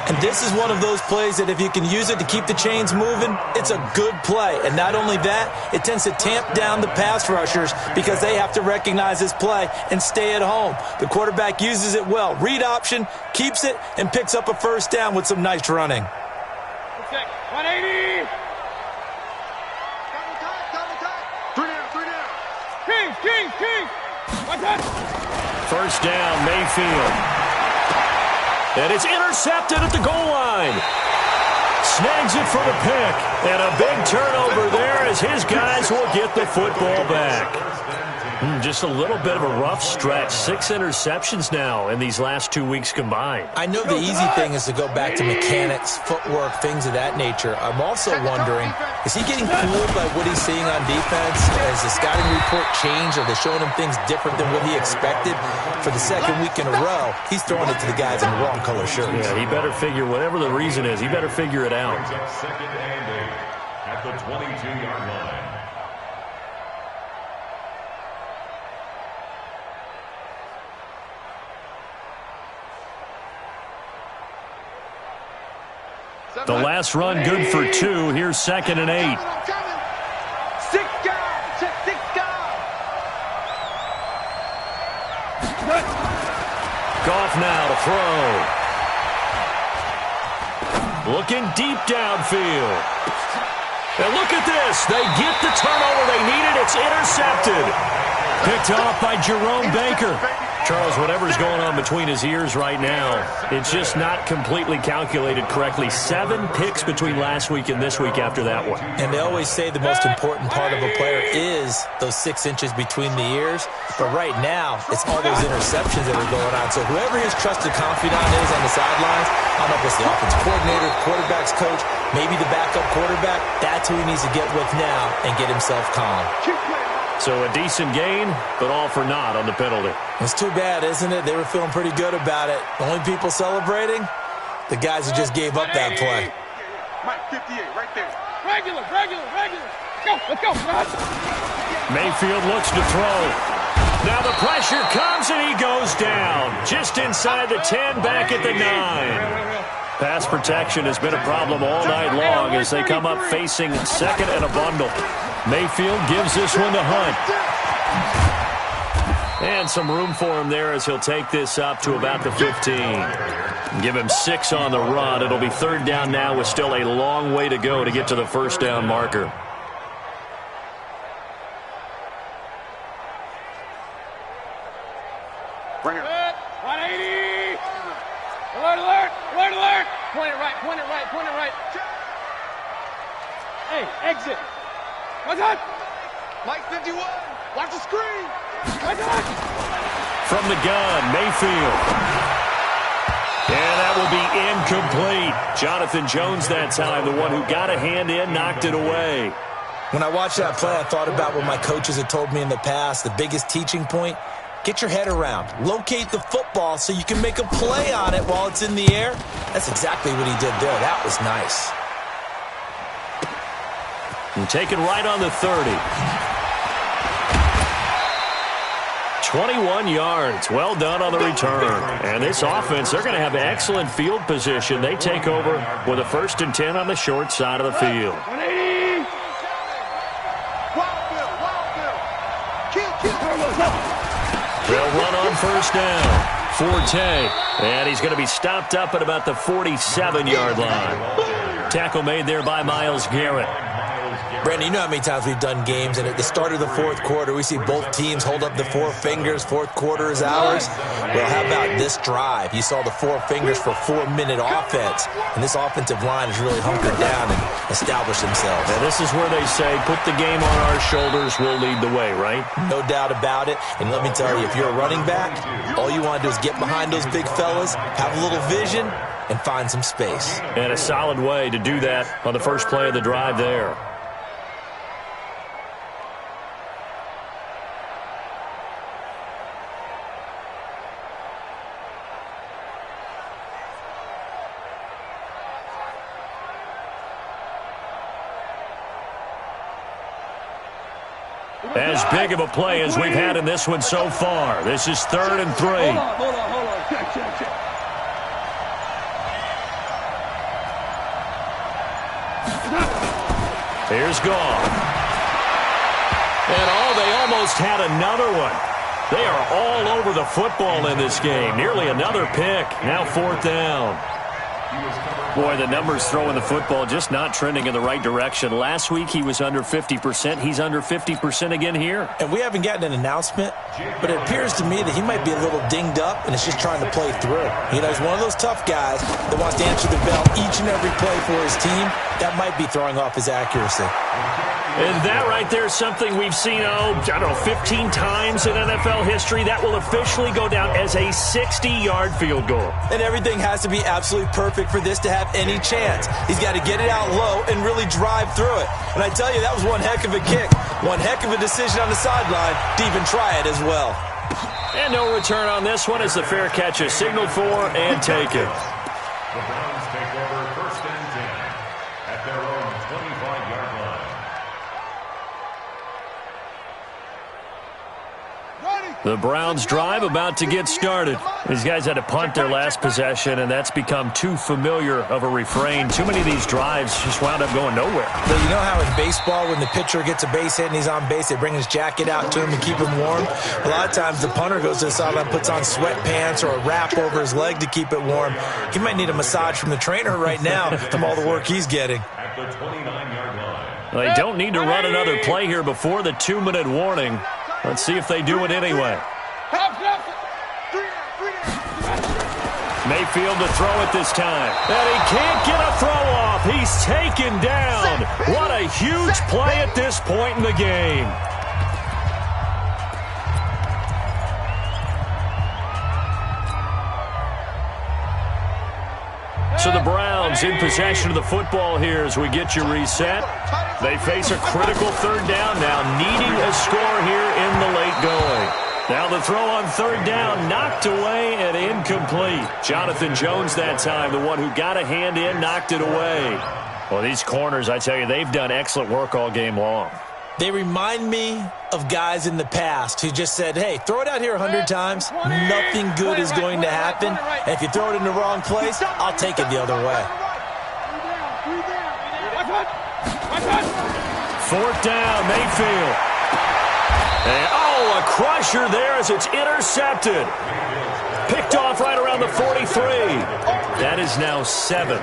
And this is one of those plays that if you can use it to keep the chains moving, it's a good play. And not only that, it tends to tamp down the pass rushers because they have to recognize this play and stay at home. The quarterback uses it well. Read option, keeps it, and picks up a 1st down with some nice running. 180! King! 1st down, Mayfield. And it's intercepted at the goal line. snags it for the pick. And a big turnover there as his guys will get the football back. Just a little bit of a rough stretch. 6 interceptions now in these last 2 weeks combined. I know the easy thing is to go back to mechanics, footwork, things of that nature. I'm also wondering, is he getting fooled by what he's seeing on defense? Has the scouting report changed? Are they showing him things different than what he expected? For the second week in a row, he's throwing it to the guys in the wrong color shirts. Yeah, he better figure, whatever the reason is, he better figure it out. Second and 8 at the 22-yard line. The last run good for 2. Here's 2nd and 8. 6 guys. Check 6 guys. Goff now to throw. Looking deep downfield. And look at this. They get the turnover they needed. It's intercepted. Picked off by Jerome Baker. Charles, whatever's going on between his ears right now, it's just not completely calculated correctly. 7 picks between last week and this week after that one. And they always say the most important part of a player is those 6 inches between the ears. But right now, it's all those interceptions that are going on. So whoever his trusted confidant is on the sidelines, I don't know if it's the offensive coordinator, quarterback's coach, maybe the backup quarterback, that's who he needs to get with now and get himself calm. So a decent gain, but all for naught on the penalty. It's too bad, isn't it? They were feeling pretty good about it. The only people celebrating, the guys who just gave up that play. Mike, 58, right there. Regular. Let's go. Mayfield looks to throw. Now the pressure comes and he goes down. Just inside the 10, back at the 9. Pass protection has been a problem all night long as they come up facing 2nd and a bundle. Mayfield gives this one to Hunt. And some room for him there as he'll take this up to about the 15. Give him 6 on the run. It'll be 3rd down now with still a long way to go to get to the 1st down marker. Right here. 180. Alert. Point it right. Hey, exit. What's up? Mike 51. Watch the screen. What's up? From the gun, Mayfield. And that will be incomplete. Jonathan Jones that time, the one who got a hand in, knocked it away. When I watched that play, I thought about what my coaches had told me in the past. The biggest teaching point, get your head around. Locate the football so you can make a play on it while it's in the air. That's exactly what he did there. That was nice. And taken right on the 30. 21 yards. Well done on the return. And this offense, they're going to have excellent field position. They take over with a 1st and 10 on the short side of the field. 180. They'll run on 1st down. Forte. And he's going to be stopped up at about the 47-yard line. Tackle made there by Myles Garrett. Brandon, you know how many times we've done games, and at the start of the 4th quarter, we see both teams hold up the 4 fingers. 4th quarter is ours. Well, how about this drive? You saw the 4 fingers for 4-minute offense, and this offensive line has really hunkered down and established themselves. And this is where they say, put the game on our shoulders, we'll lead the way, right? No doubt about it. And let me tell you, if you're a running back, all you want to do is get behind those big fellas, have a little vision, and find some space. And a solid way to do that on the first play of the drive there. As big of a play as we've had in this one so far. This is 3rd and 3. Hold on. Check. Here's Goff. And they almost had another one. They are all over the football in this game. Nearly another pick. Now 4th down. Boy, the numbers throwing the football just not trending in the right direction. Last week he was under 50%. He's under 50% again here. And we haven't gotten an announcement, but it appears to me that he might be a little dinged up and is just trying to play through. You know, he's one of those tough guys that wants to answer the bell each and every play for his team. That might be throwing off his accuracy. And that right there is something we've seen, 15 times in NFL history. That will officially go down as a 60-yard field goal. And everything has to be absolutely perfect for this to have any chance. He's got to get it out low and really drive through it. And I tell you, that was one heck of a kick. One heck of a decision on the sideline to even try it as well. And no return on this one as the fair catch is signaled for and taken. The Browns take over 1st and 10 at their own 25-yard line. The Browns drive about to get started. These guys had to punt their last possession, and that's become too familiar of a refrain. Too many of these drives just wound up going nowhere. But you know how in baseball, when the pitcher gets a base hit and he's on base, they bring his jacket out to him and keep him warm? A lot of times the punter goes to the sideline, puts on sweatpants or a wrap over his leg to keep it warm. He might need a massage from the trainer right now from all the work he's getting. At the 29-yard line. They don't need to run another play here before the 2-minute warning. Let's see if they do it anyway. Mayfield to throw it this time. And he can't get a throw off. He's taken down. What a huge play at this point in the game. So the Browns in possession of the football here as we get you reset. They face a critical 3rd down now, needing a score here in the late going. Now the throw on 3rd down, knocked away and incomplete. Jonathan Jones that time, the one who got a hand in, knocked it away. Well, these corners, I tell you, they've done excellent work all game long. They remind me of guys in the past who just said, hey, throw it out here 100 times. Nothing good is going to happen. And if you throw it in the wrong place, I'll take it the other way. 4th down, Mayfield. And, a crusher there as it's intercepted. Picked off right around the 43. That is now 7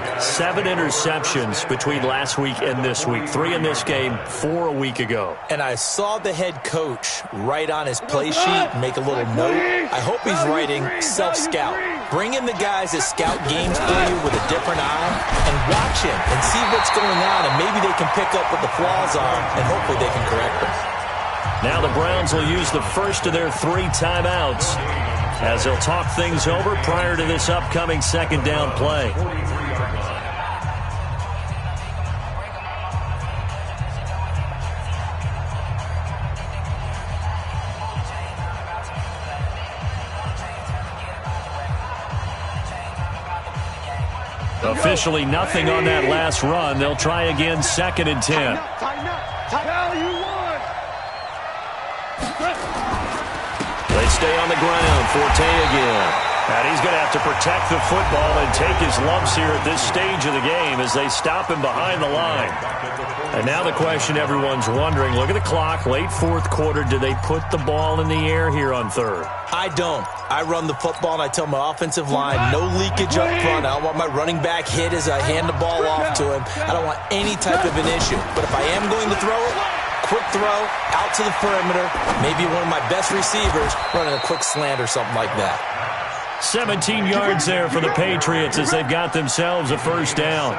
interceptions between last week and this week. 3 in this game, 4 a week ago. And I saw the head coach write on his play sheet, make a little note. I hope he's writing self-scout. Bring in the guys that scout games for you with a different eye and watch him and see what's going on, and maybe they can pick up what the flaws are, and hopefully they can correct them. Now the Browns will use the first of their 3 timeouts as they'll talk things over prior to this upcoming 2nd down play. Officially nothing on that last run. They'll try again 2nd and 10. They stay on the ground. Forte again. And he's going to have to protect the football and take his lumps here at this stage of the game as they stop him behind the line. And now the question everyone's wondering, look at the clock, late 4th quarter, do they put the ball in the air here on 3rd? I don't. I run the football and I tell my offensive line, no leakage up front. I don't want my running back hit as I hand the ball off to him. I don't want any type of an issue. But if I am going to throw it, quick throw, out to the perimeter, maybe one of my best receivers running a quick slant or something like that. 17 yards there for the Patriots as they've got themselves a 1st down.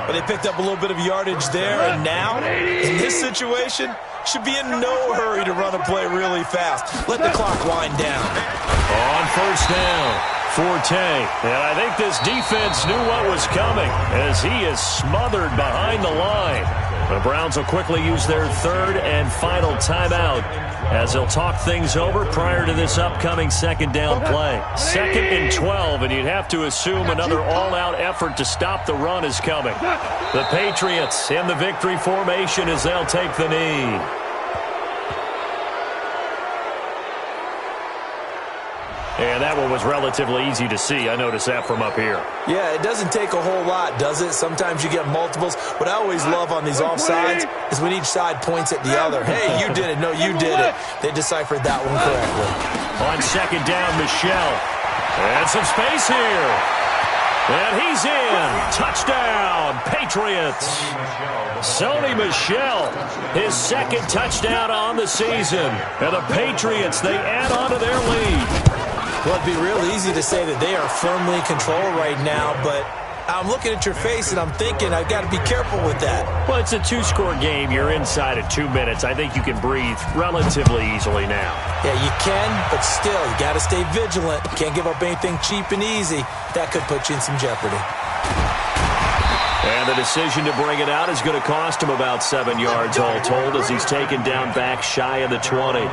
But they picked up a little bit of yardage there, and now, in this situation, should be in no hurry to run a play really fast. Let the clock wind down. On 1st down, Forte. And I think this defense knew what was coming as he is smothered behind the line. The Browns will quickly use their 3rd and final timeout as they'll talk things over prior to this upcoming 2nd down play. 2nd and 12, and you'd have to assume another all-out effort to stop the run is coming. The Patriots in the victory formation as they'll take the knee. And that one was relatively easy to see. I noticed that from up here. Yeah, it doesn't take a whole lot, does it? Sometimes you get multiples. What I always love on these offsides is when each side points at the other. Hey, you did it. No, you did it. They deciphered that one correctly. On 2nd down, Michel. And some space here. And he's in. Touchdown, Patriots. Sony Michel, his second touchdown on the season. And the Patriots, they add on to their lead. Well, it'd be real easy to say that they are firmly in control right now, but I'm looking at your face and I'm thinking I've got to be careful with that. Well, it's a two-score game. You're inside of 2 minutes. I think you can breathe relatively easily now. Yeah, you can, but still, you got to stay vigilant. Can't give up anything cheap and easy. That could put you in some jeopardy. And the decision to bring it out is going to cost him about 7 yards all told as he's taken down back shy of the 20.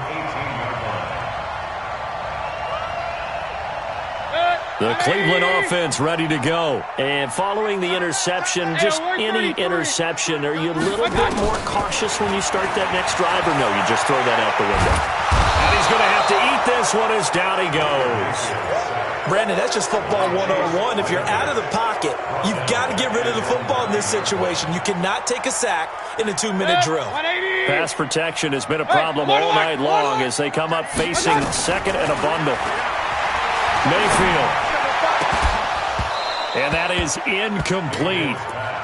The Cleveland offense ready to go. And following the interception, just any interception, are you a little bit more cautious when you start that next drive, or no, you just throw that out the window? And he's going to have to eat this one as down he goes. Brandon, that's just football 101. If you're out of the pocket, you've got to get rid of the football in this situation. You cannot take a sack in a 2-minute drill. Pass protection has been a problem all night long as they come up facing second and a bundle. Mayfield. And that is incomplete.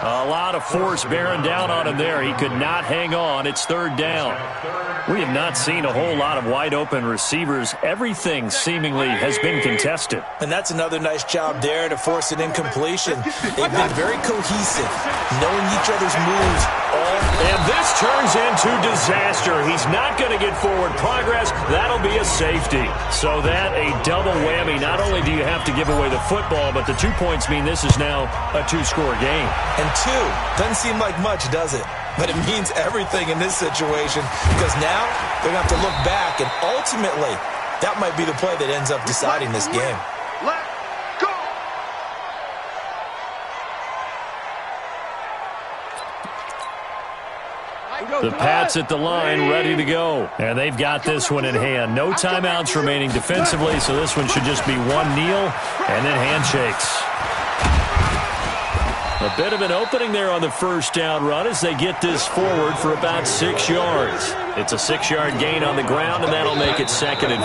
A lot of force bearing down on him there. He could not hang on. It's third down. We have not seen a whole lot of wide-open receivers. Everything seemingly has been contested. And that's another nice job there to force an incompletion. They've been very cohesive, knowing each other's moves. And this turns into disaster. He's not going to get forward progress. That'll be a safety. So that a double whammy. Not only do you have to give away the football, but the 2 points mean this is now a two-score game. And 2 doesn't seem like much, does it? But it means everything in this situation because now they're going to have to look back, and ultimately that might be the play that ends up deciding this game. Let's go! The Pats at the line, ready to go. And they've got this one in hand. No timeouts remaining defensively, so this one should just be one kneel and then handshakes. A bit of an opening there on the first down run as they get this forward for about 6 yards. It's a 6-yard gain on the ground, and that'll make it 2nd and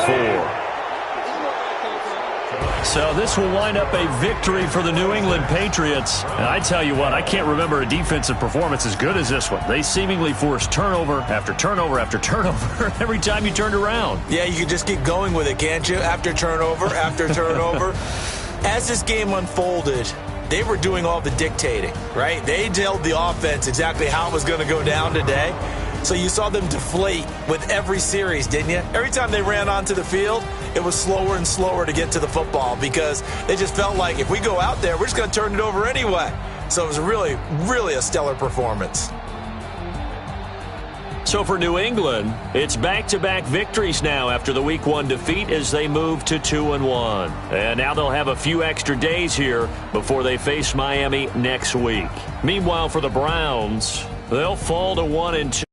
4. So this will wind up a victory for the New England Patriots. And I tell you what, I can't remember a defensive performance as good as this one. They seemingly forced turnover after turnover after turnover every time you turned around. Yeah, you can just keep going with it, can't you? After turnover, after turnover. As this game unfolded, they were doing all the dictating, right? They told the offense exactly how it was going to go down today. So you saw them deflate with every series, didn't you? Every time they ran onto the field, it was slower and slower to get to the football because they just felt like if we go out there, we're just going to turn it over anyway. So it was really, really a stellar performance. So for New England, it's back-to-back victories now after the Week 1 defeat as they move to 2-1. And now they'll have a few extra days here before they face Miami next week. Meanwhile, for the Browns, they'll fall to 1-2.